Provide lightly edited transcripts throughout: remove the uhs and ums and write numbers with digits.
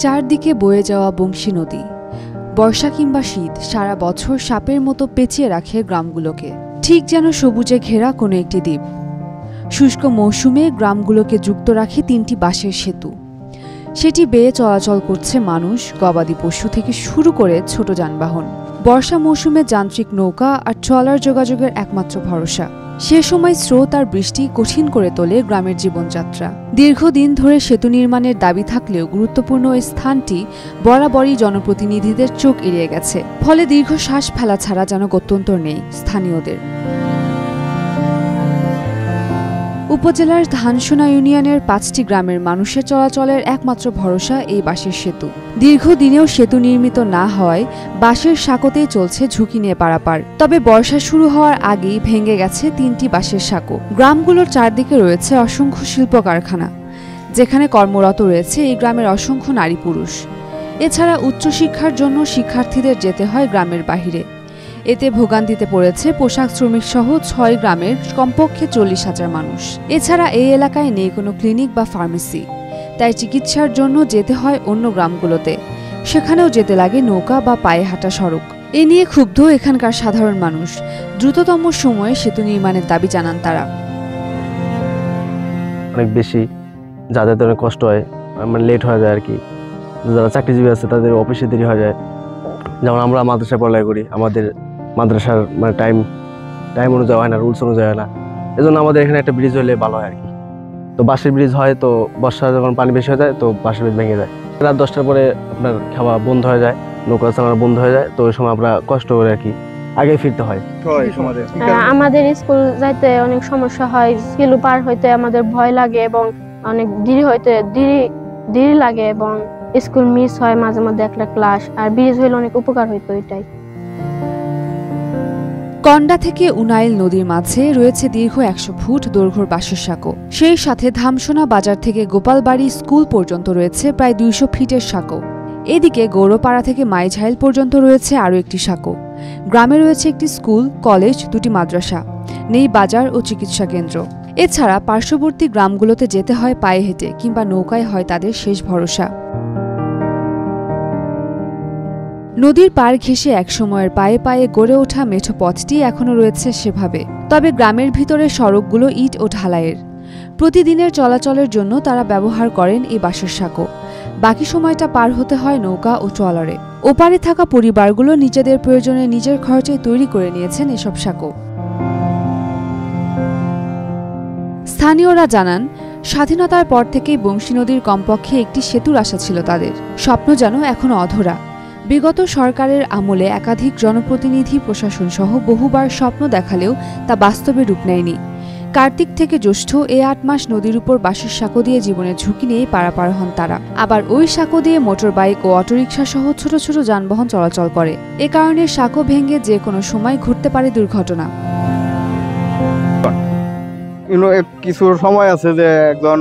চারদিকে বয়ে যাওয়া বংশী নদী। বর্ষা কিংবা শীত সারা বছর সাপের মতো পেঁচিয়ে রাখে গ্রামগুলোকে, ঠিক যেন সবুজে ঘেরা কোনো একটি দ্বীপ। শুষ্ক মৌসুমে গ্রামগুলোকে যুক্ত রাখে তিনটি বাঁশের সেতু। সেটি বেয়ে চলাচল করছে মানুষ, গবাদি পশু থেকে শুরু করে ছোট যানবাহন। বর্ষা মৌসুমে যান্ত্রিক নৌকা আর ট্রলার যোগাযোগের একমাত্র ভরসা। সে সময় স্রোত আর বৃষ্টি কঠিন করে তোলে গ্রামের জীবনযাত্রা। দীর্ঘদিন ধরে সেতু নির্মাণের দাবি থাকলেও গুরুত্বপূর্ণ এই স্থানটি বরাবরই জনপ্রতিনিধিদের চোখ এড়িয়ে গেছে। ফলে দীর্ঘ শ্বাস ফেলা ছাড়া যেন গত্যন্তর নেই স্থানীয়দের। উপজেলার ধানসোনা ইউনিয়নের ৫টি গ্রামের মানুষের চলাচলের একমাত্র ভরসা এই বাঁশের সেতু। দীর্ঘদিনেও সেতু নির্মিত না হওয়ায় বাঁশের সাঁকোতেই চলছে ঝুঁকি নিয়ে পারাপার। তবে বর্ষা শুরু হওয়ার আগেই ভেঙে গেছে ৩টি বাঁশের সাঁকো। গ্রামগুলোর চারদিকে রয়েছে অসংখ্য শিল্প কারখানা, যেখানে কর্মরত রয়েছে এই গ্রামের অসংখ্য নারী পুরুষ। এছাড়া উচ্চশিক্ষার জন্য শিক্ষার্থীদের যেতে হয় গ্রামের বাহিরে। এতে ভোগান্তিতে পড়েছে পোশাক শ্রমিক সহ ৬ গ্রামের কমপক্ষে ৪০,০০০ মানুষ। এছাড়া এই এলাকায় নেই কোনো ক্লিনিক বা ফার্মেসি, তাই চিকিৎসার জন্য যেতে হয় অন্য গ্রামগুলোতে। সেখানেও যেতে লাগে নৌকা বা পায়ে হাঁটা সড়ক। এ নিয়ে ক্ষুব্ধ এখানকার সাধারণ মানুষ। দ্রুততম সময়ে সেতু নির্মাণের দাবি জানান তারা। অনেক বেশি যাতায়াতে অনেক কষ্ট হয়, মানে লেট হয়ে যায় আর কি। যারা চাকরিজীবী আছে তাদের অফিসে দেরি হয়ে যায়। যেমন আমরা মাদ্রাসায় পড়ালেখা করি, আমাদের মাদ্রাসার মানে টাইম অনুযায়ী হয় না, রুলস অনুযায়ী হয় না। এজন্য আমাদের এখানে একটা ব্রিজ হলে ভালো হয় আর কি। তো বাঁশের ব্রিজ হয়, তো বর্ষা যখন পানি বেশি হয়ে যায় তো বাঁশের ব্রিজ ভেঙে যায়। রাত 10টার পরে আপনার খাওয়া বন্ধ হয়ে যায়, নৌকা চালানো বন্ধ হয়ে যায়। তো ওই সময় আমরা কষ্ট করে আর কি আগে ফিরতে হয়। আমাদের স্কুল যাইতে অনেক সমস্যা হয়, স্কুল পার হইতে আমাদের ভয় লাগে এবং অনেক দেরি লাগে এবং স্কুল মিস হয় মাঝে মধ্যে একটা ক্লাস। আর ব্রিজ হইলে অনেক উপকার হইতো। এটাই। কন্ডা থেকে উনাইল নদীর মাঝে রয়েছে দীর্ঘ ১০০ ফুট দৈর্ঘ্যের বাঁশের সাঁকো। সেই সাথে ধামসোনা বাজার থেকে গোপালবাড়ি স্কুল পর্যন্ত রয়েছে প্রায় ২০০ ফিটের সাঁকো। এদিকে গৌরপাড়া থেকে মাইঝাইল পর্যন্ত রয়েছে আরও একটি সাঁকো। গ্রামে রয়েছে একটি স্কুল, কলেজ, ২টি মাদ্রাসা, নেই বাজার ও চিকিৎসা কেন্দ্র। এছাড়া পার্শ্ববর্তী গ্রামগুলোতে যেতে হয় পায়ে হেঁটে কিংবা নৌকায় হয় তাদের শেষ ভরসা। নদীর পাড় ঘেঁষে একসময়ের পায়ে পায়ে গড়ে ওঠা মেঠো পথটি এখনও রয়েছে সেভাবে। তবে গ্রামের ভিতরে সড়কগুলো ইট ও ঢালাইয়ের। প্রতিদিনের চলাচলের জন্য তারা ব্যবহার করেন এই বাঁশের সাঁকো। বাকি সময়টা পার হতে হয় নৌকা ও ট্রলারে। ওপারে থাকা পরিবারগুলো নিজেদের প্রয়োজনে নিজের খরচে তৈরি করে নিয়েছেন এসব সাঁকো। স্থানীয়রা জানান, স্বাধীনতার পর থেকেই বংশী নদীর কমপক্ষে একটি সেতুর আশা ছিল তাদের। স্বপ্ন যেন এখনো অধরা। বিগত সরকারের আমলে একাধিক জনপ্রতিনিধি, প্রশাসন সহ বহুবার স্বপ্ন দেখালেও তা বাস্তবে রূপ নেয়নি। কার্তিক থেকে জ্যৈষ্ঠ এই ৮ মাস নদীর উপর বাঁশের সাঁকো দিয়ে জীবনের ঝুঁকি নিয়ে পারাপার হন তারা। আবার ওই সাঁকো দিয়ে মোটর বাইক ও অটোরিকশা সহ ছোট ছোট যানবাহন চলাচল করে। এ কারণে সাঁকো ভেঙে যে কোনো সময় ঘটতে পারে দুর্ঘটনা। কিছু সময় আছে যে একজন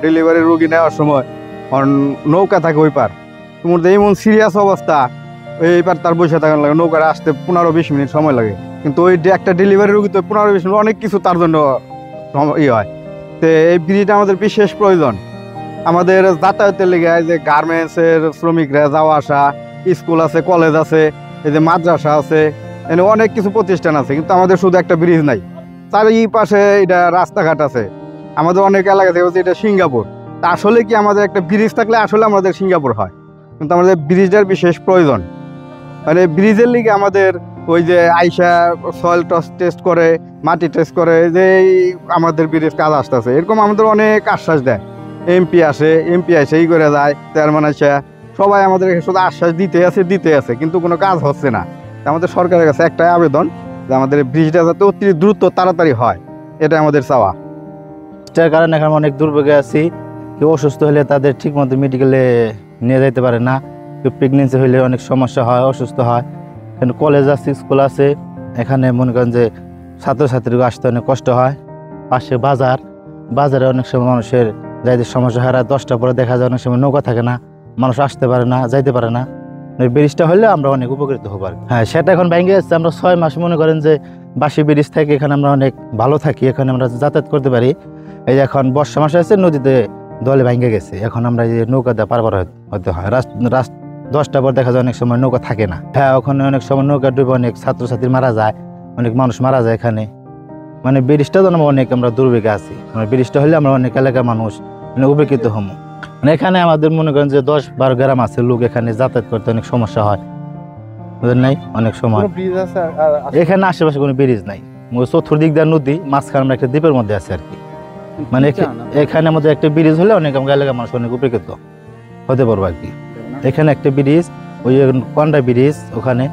ডেলিভারি রোগী নেওয়ার সময় নৌকা থাকে ওই পার, তোমার এমন সিরিয়াস অবস্থা, এই পার তার বসে থাকার লাগে, নৌকাটা আসতে 15-20 মিনিট সময় লাগে। কিন্তু ওই একটা ডেলিভারি রোগী তো 15-20 মিনিট অনেক কিছু তার জন্য হয়। তো এই ব্রিজটা আমাদের বিশেষ প্রয়োজন। আমাদের যাতায়াতের লেগে যে গার্মেন্টসের শ্রমিকরা যাওয়া আসা, স্কুল আছে, কলেজ আছে, এই যে মাদ্রাসা আছে, এখানে অনেক কিছু প্রতিষ্ঠান আছে। কিন্তু আমাদের শুধু একটা ব্রিজ নাই, চারিপাশে এটা রাস্তাঘাট আছে। আমাদের অনেক এলাকা থেকে হচ্ছে এটা সিঙ্গাপুর। তা আসলে কি আমাদের একটা ব্রিজ থাকলে আসলে আমাদের সিঙ্গাপুর হয়, কিন্তু আমাদের ব্রিজটার বিশেষ প্রয়োজন। মানে ব্রিজের লিগে আমাদের ওই যে আইসা সয়েল টেস্ট করে, মাটি টেস্ট করে, যে আমাদের ব্রিজ কাজ আসতেছে, এরকম আমাদের অনেক আশ্বাস দেয়। এমপি আসে এই করে যায়, চেয়ারম্যান আসে, সবাই আমাদের শুধু আশ্বাস দিতে আছে, কিন্তু কোনো কাজ হচ্ছে না। আমাদের সরকারের কাছে একটাই আবেদন যে আমাদের ব্রিজটা যাতে অতি দ্রুত তাড়াতাড়ি হয়, এটা আমাদের চাওয়া। যার কারণে এখন অনেক দুর্ভোগে আছি। কেউ অসুস্থ হলে তাদের ঠিকমতো মেডিকেলে নিয়ে যাইতে পারে না, কেউ প্রেগনেন্সি হইলে অনেক সমস্যা হয়, অসুস্থ হয়। এখানে কলেজ আছে, স্কুল আছে, এখানে মনে করেন যে ছাত্রছাত্রীকে আসতে অনেক কষ্ট হয়। পাশে বাজারে অনেক সময় মানুষের যাইতে সমস্যা হয়। 10টার পরে দেখা যায় অনেক সময় নৌকা থাকে না, মানুষ আসতে পারে না, যাইতে পারে না। ব্রিজটা হলে আমরা অনেক উপকৃত হবো আর কি। হ্যাঁ, সেটা এখন ভেঙে যাচ্ছে। আমরা 6 মাস মনে করেন যে বাঁশি ব্রিজ থেকে এখানে আমরা অনেক ভালো থাকি, এখানে আমরা যাতায়াত করতে পারি। এই যে এখন বর্ষা মাসে আছে, নদীতে দলে ভাঙ্গে গেছে। এখন আমরা এই নৌকা দিয়ে পার হতে হয়। 10টার পর দেখা যায় অনেক সময় নৌকা থাকে না। হ্যাঁ, ওখানে অনেক সময় নৌকা ডুবে অনেক ছাত্রছাত্রী মারা যায়, অনেক মানুষ মারা যায় এখানে। মানে ব্রিজটা তো অনেক আমরা দুর্ভোগে আছি। ব্রিজটা হলে আমরা অনেক এলাকার মানুষ উপকৃত হব। মানে এখানে আমাদের মনে করেন যে 10-12 গ্রাম আছে লোক, এখানে যাতায়াত করতে অনেক সমস্যা হয়, বুঝলেন নাই? অনেক সময় এখানে আশেপাশে কোনো ব্রিজ নাই, চতুর্দিক দিয়ে নদী, মাঝখানে আমরা একটা দ্বীপের মধ্যে আছে আর কি। মানে এখানে আমাদের একটা ব্রিজ হলে অনেক আমরা এলাকার মানুষ অনেক উপকৃত হতে পারবো আর কি। এখানে একটা ব্রিজ, ওই কন্ডা ব্রিজ ওখানে,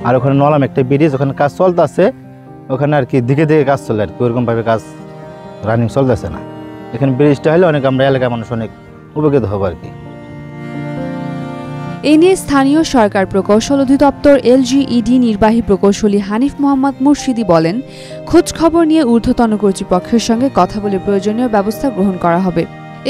আর ওখানে নলাম একটা ব্রিজ, ওখানে কাজ চলতেছে ওখানে আর কি, দিকে দিকে কাজ চলে আর কি, ওরকম ভাবে কাজ রানিং চলতেছে না। এখানে ব্রিজটা হলে অনেক আমরা এলাকার মানুষ অনেক উপকৃত হবো আর কি। এ নিয়ে স্থানীয় সরকার প্রকৌশল অধিদপ্তর LGED নির্বাহী প্রকৌশলী হানিফ মোহাম্মদ মুর্শিদি বলেন, খোঁজ খবর নিয়ে ঊর্ধ্বতন কর্তৃপক্ষের সঙ্গে কথা বলে প্রয়োজনীয় ব্যবস্থা গ্রহণ করা হবে।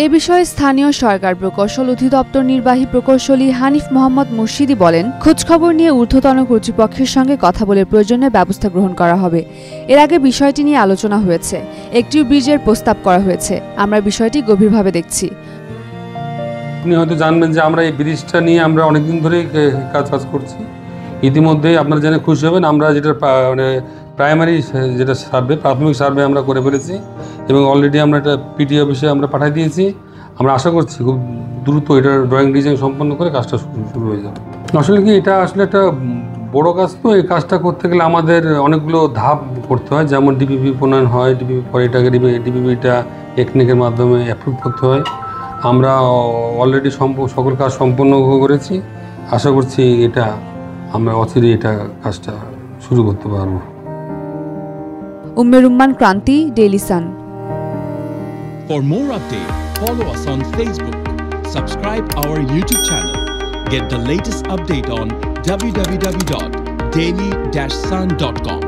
এ বিষয়ে স্থানীয় সরকার প্রকৌশল অধিদপ্তর নির্বাহী প্রকৌশলী হানিফ মোহাম্মদ মুর্শিদি বলেন, খোঁজ খবর নিয়ে ঊর্ধ্বতন কর্তৃপক্ষের সঙ্গে কথা বলে প্রয়োজনীয় ব্যবস্থা গ্রহণ করা হবে। এর আগে বিষয়টি নিয়ে আলোচনা হয়েছে, একটি ব্রিজের প্রস্তাব করা হয়েছে। আমরা বিষয়টি গভীরভাবে দেখছি। আপনি হয়তো জানবেন যে আমরা এই ব্রিজটা নিয়ে আমরা অনেকদিন ধরেই কাজ করছি। ইতিমধ্যেই আপনারা জেনে খুশি হবেন, আমরা যেটা মানে প্রাইমারি যেটা সার্ভে, প্রাথমিক সার্ভে আমরা করে ফেলেছি এবং অলরেডি আমরা এটা পিটি অফিসে আমরা পাঠিয়ে দিয়েছি। আমরা আশা করছি খুব দ্রুত এটা ড্রয়িং ডিজাইন সম্পন্ন করে কাজটা শুরু হয়ে যাবে। আসলে কি এটা আসলে একটা বড় কাজ, তো এই কাজটা করতে গেলে আমাদের অনেকগুলো ধাপ করতে হয়, যেমন ডিপিপি প্রণয়ন হয়, ডিপিপি পরে এটাকে ডিপিপিটা টেকনিকের মাধ্যমে অ্যাপ্রুভ করতে হয়। আমরা অলরেডি সকল কাজ সম্পন্ন করেছি। আশা করছি এটা আমরা অচিরেই এটা কাজটা শুরু করতে পারবো। Umme Rumman, Kranti, daily sun. For more updates, follow us on Facebook, subscribe our YouTube channel, get the latest update on www.daily-sun.com.